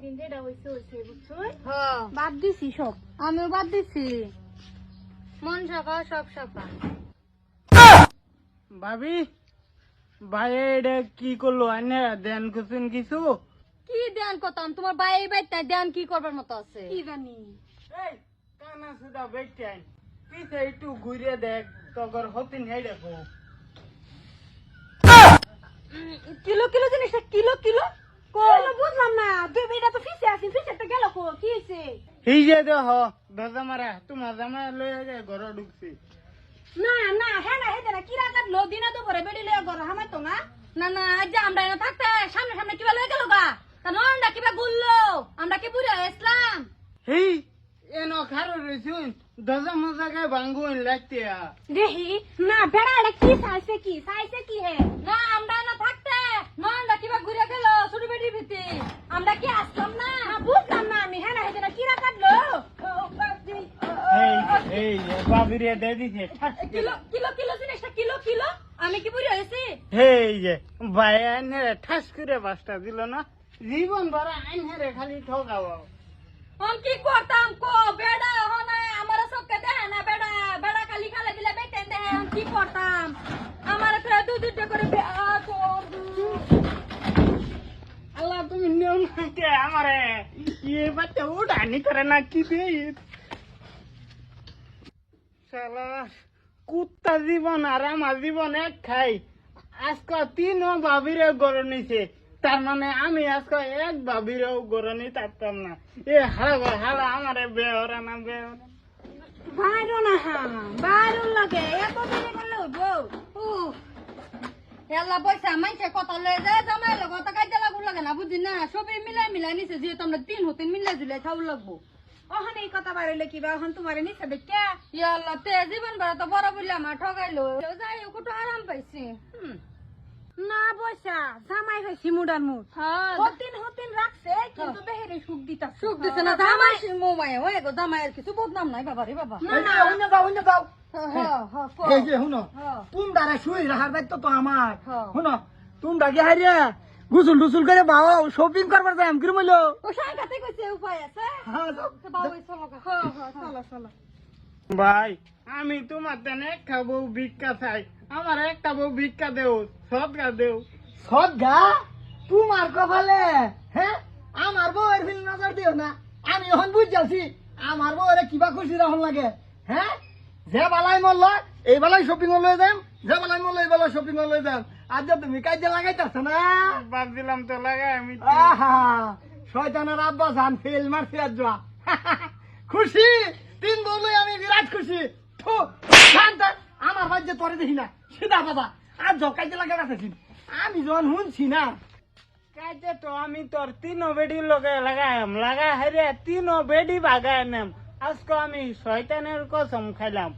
দিন যেটা হইছে হইছে বুঝছই বাদ দিছি সব, আমিও বাদ দিছি। মন সাফা সব সাফা। ভাবি ভাই এটা কি করলো আনে দেন কুসুন কিছু কি ধ্যান করতাম, তোমার বাইরে বাইতে ধ্যান কি করবার মতো আছে? কি জানি এই কানা সুদা বেটাইন পিছে একটু ঘুরে দেখ তগর হতিন হেই দেখো কিলো কিলো জিনিসটা কিলো কিলো বুঝলাম না এটা তো ফিসে আছি ফিসেটা গেল কো কি হইছে এই যে দেখ দাদা মারা তোমার জামা লয়ে যায় ঘর ঢুকছি না না হ্যাঁ না হেদে না কি রাত লো দিনা তো পরে বেডি লয়ে গর হামাই তো না না না আজ যে আমরা এনে থাকতে সামনে সামনে কিবা লয়ে গেল গা, তা নন্ডা কিবা গুললো, আমরা কি বুড়া ইসলাম? এই এনো খারো রইছুন দাদা মজাকে ভাঙ্গুন লাগতে দেহি না বেড়া এটা কি সাইছে কি হে না আমরা এনে থাকতে নন্ডা কিবা ঘুরে গেল ছোট বেটির ভিতরে, আমরা কি আসলাম না? বুঝলাম না আমি হ্যাঁ না হেদে না কি রাত লো এই বাবিরে দে দিছে কিলো কিলো কিলো জিনিসটা কিলো কিলো, আমি কি বুড়া হয়েছি? এই যে ভাই আনে ঠাস করে বাসটা দিল না জীবন ভরা আইনহারে খালি ঠকাও हम की करताम को बेड़ा होना हमारा सब कहते हैं ना बेड़ा बेड़ा खाली खाले दिले बेटे दे हम की करताम हमारा तो दूध दूध करे আল্লাহ তুমি নিয়ম কে আমারে ये বাচ্চা উড়ানি করে না কি দে শালা কুত্তা জীবন আর আমার জীবন এক খাই আজকে তিন ভাবিরে গড় নিছে তার মানে আমি আজকে এক ভাবিরেও গড় নিতে পারতাম না এ হালা হালা আমারে বেহরা না বেহরা বাইরো না বাইরো লাগে এত দিনে করলে হইবো এলা পয়সা মাইছে কত লয়ে যায় জামাই লগ কত কাজে লাগু লাগে না বুঝি না সবই মিলাই মিলাই নিছে যে তোমরা তিন হতেন মিলাই দিলে খাও লাগবো ওখান এই কথা বাইরে কিবা ওখান তোমারে নিছে দেখে ইয়া আল্লাহ তে জীবন বড় তো বড় বললে আমার ঠগাইলো যাই কত আরাম পাইছি না বসা জামাই হইছি মুডার মুড হ্যাঁ হতিন রাখছে কিন্তু বেহেরে সুখ দিতা সুখ দিছে না জামাই মোমাই ওই গো জামাইয়ের কিছু বদনাম নাই বাবা রে বাবা অন্য গাও হ্যাঁ হ্যাঁ এই যে শুনো তোমরা শুই রাখার দায়িত্ব তো আমার শুনো তোমরা কি হারিয়া গুসুল টুসুল করে বাবা শপিং করবার যাই আমি কিরম হইলো ও সাইকাতে কইছে উপায় আছে বাবা চলো চলো চলো ভাই আমি তোমার দেন একটা বউ ভিক্ষা চাই আমার একটা বউ ভিক্ষা দেও সদগা দেও সদগা তোমার কপালে হ্যাঁ আমার বউয়ের ফিল নজর দিও না আমি এখন বুঝ যাচ্ছি আমার বউরে কিবা খুশি রাখুন লাগে হ্যাঁ যে বেলায় মরল এই বেলায় শপিং লয়ে যাম যে বেলায় মরল এই বেলায় শপিং লয়ে যাম আর যে তুমি কাজে লাগাইতেছ না বাদ দিলাম তো লাগাই আমি আহা শয়তানের আব্বা জান ফেল মারছি আজ যা খুশি তিন বললে আমি বিরাট খুশি থু, শান্ত, আমার বাজ্যে তোরে দেখি না সিধা বাবা আর জকাইতে লাগা রাখেছি আমি যখন শুনছি না কাজে তো আমি তোর তিন বেডি লগে লাগাই হারে তিন বেডি বাগাই নাম আজকে আমি শয়তানের কসম খাইলাম